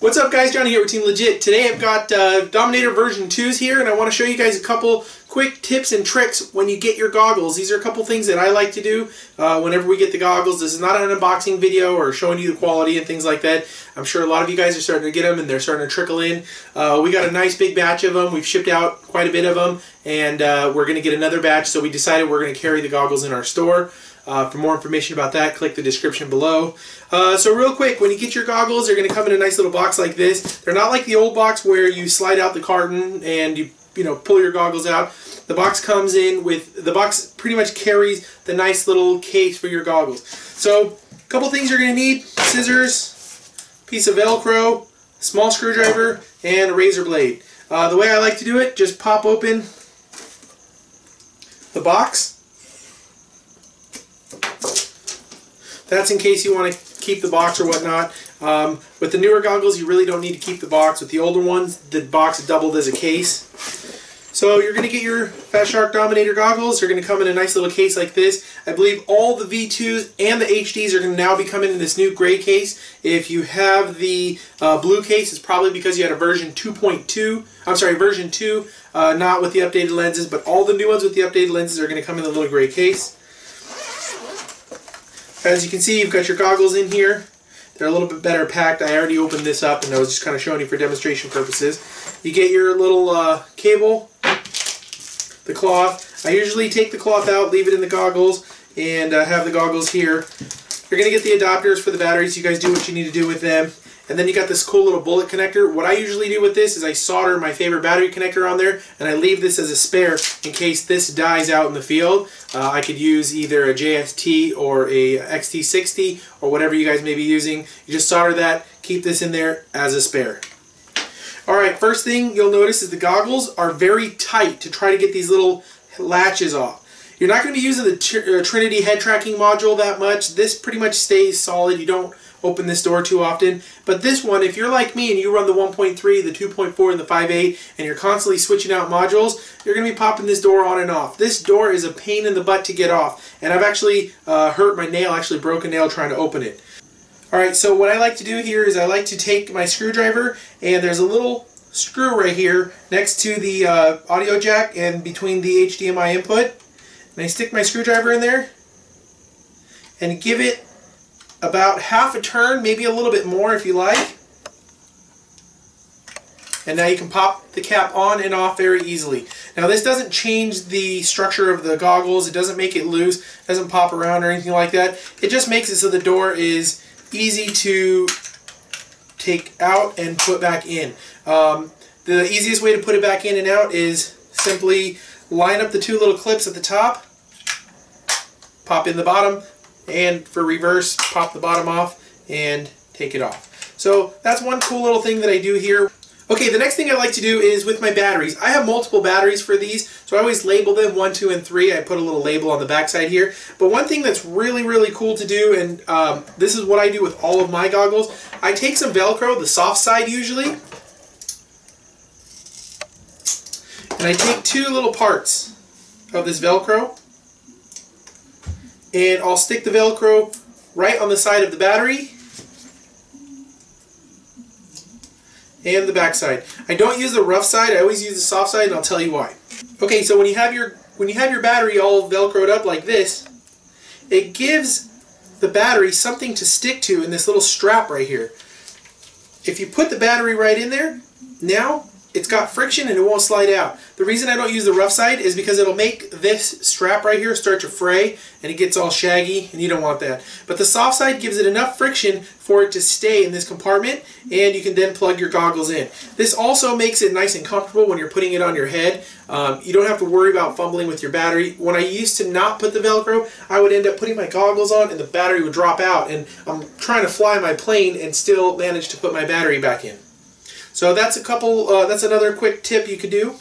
What's up guys, Johnny here with Team Legit. Today I've got Dominator version 2s here, and I want to show you guys a couple quick tips and tricks when you get your goggles. These are a couple things that I like to do whenever we get the goggles. This is not an unboxing video or showing you the quality and things like that. I'm sure a lot of you guys are starting to get them and they're starting to trickle in. We got a nice big batch of them. We've shipped out quite a bit of them, and we're going to get another batch, so we decided we're going to carry the goggles in our store. For more information about that, click the description below. So real quick, when you get your goggles, they're going to come in a nice little box like this. They're not like the old box where you slide out the carton and you pull your goggles out. The box comes in with, the box pretty much carries the nice little case for your goggles. So a couple things you're going to need: scissors, piece of Velcro, small screwdriver, and a razor blade. The way I like to do it, just pop open the box. That's in case you want to keep the box or whatnot. With the newer goggles, you really don't need to keep the box. With the older ones, the box doubled as a case. So you're going to get your Fat Shark Dominator goggles. They're going to come in a nice little case like this. I believe all the V2s and the HDs are going to now be coming in this new gray case. If you have the blue case, it's probably because you had a version 2.2. I'm sorry, version 2, not with the updated lenses, but all the new ones with the updated lenses are going to come in the little gray case. As you can see, you've got your goggles in here. They're a little bit better packed. I already opened this up and I was just kind of showing you for demonstration purposes. You get your little cable, the cloth. I usually take the cloth out, leave it in the goggles, and have the goggles here. You're going to get the adapters for the batteries. You guys do what you need to do with them. And then you got this cool little bullet connector. What I usually do with this is I solder my favorite battery connector on there, and I leave this as a spare in case this dies out in the field. I could use either a JST or a XT60 or whatever you guys may be using. You just solder that, keep this in there as a spare. Alright, first thing you'll notice is the goggles are very tight to try to get these little latches off. You're not going to be using the Trinity head tracking module that much. This pretty much stays solid. You don't open this door too often. But this one, if you're like me and you run the 1.3, the 2.4, and the 5.8, and you're constantly switching out modules, you're going to be popping this door on and off. This door is a pain in the butt to get off. And I've actually hurt my nail, actually broke a nail trying to open it. Alright, so what I like to do here is I like to take my screwdriver, and there's a little screw right here next to the audio jack and between the HDMI input. And I stick my screwdriver in there and give it about half a turn, maybe a little bit more if you like. And now you can pop the cap on and off very easily. Now this doesn't change the structure of the goggles. It doesn't make it loose. It doesn't pop around or anything like that. It just makes it so the door is easy to take out and put back in. The easiest way to put it back in and out is simply line up the two little clips at the top, pop in the bottom, and for reverse, pop the bottom off and take it off. So that's one cool little thing that I do here. Okay, the next thing I like to do is with my batteries. I have multiple batteries for these, so I always label them 1, 2, and 3. I put a little label on the back side here. But one thing that's really, really cool to do, and this is what I do with all of my goggles, I take some Velcro, the soft side usually, and I take two little parts of this Velcro, and I'll stick the Velcro right on the side of the battery and the back side. I don't use the rough side, I always use the soft side, and I'll tell you why. Okay, so when you have your battery all Velcroed up like this, it gives the battery something to stick to in this little strap right here. If you put the battery right in there, now it's got friction and it won't slide out. The reason I don't use the rough side is because it'll make this strap right here start to fray and it gets all shaggy, and you don't want that. But the soft side gives it enough friction for it to stay in this compartment, and you can then plug your goggles in. This also makes it nice and comfortable when you're putting it on your head. You don't have to worry about fumbling with your battery. When I used to not put the Velcro, I would end up putting my goggles on and the battery would drop out, and I'm trying to fly my plane and still manage to put my battery back in. So that's that's another quick tip you could do.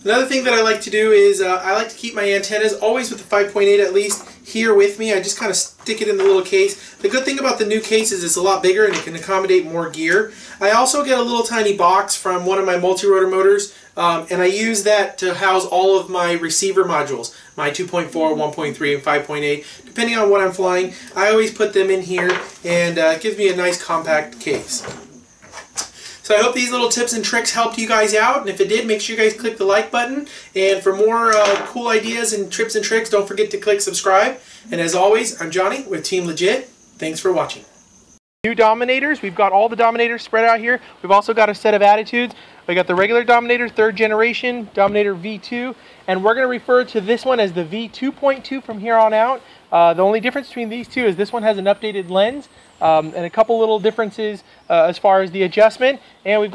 Another thing that I like to do is I like to keep my antennas, always with the 5.8 at least, here with me. I just kind of stick it in the little case. The good thing about the new case is it's a lot bigger and it can accommodate more gear. I also get a little tiny box from one of my multi-rotor motors, and I use that to house all of my receiver modules, my 2.4, 1.3, and 5.8. Depending on what I'm flying, I always put them in here, and it gives me a nice compact case. So I hope these little tips and tricks helped you guys out, and if it did, make sure you guys click the like button. And for more cool ideas and tips and tricks, don't forget to click subscribe. And as always, I'm Johnny with Team Legit. Thanks for watching. New Dominators. We've got all the Dominators spread out here. We've also got a set of Attitudes. We got the regular Dominator, 3rd generation, Dominator V2, and we're going to refer to this one as the V2.2 from here on out. The only difference between these two is this one has an updated lens and a couple little differences as far as the adjustment, and we've got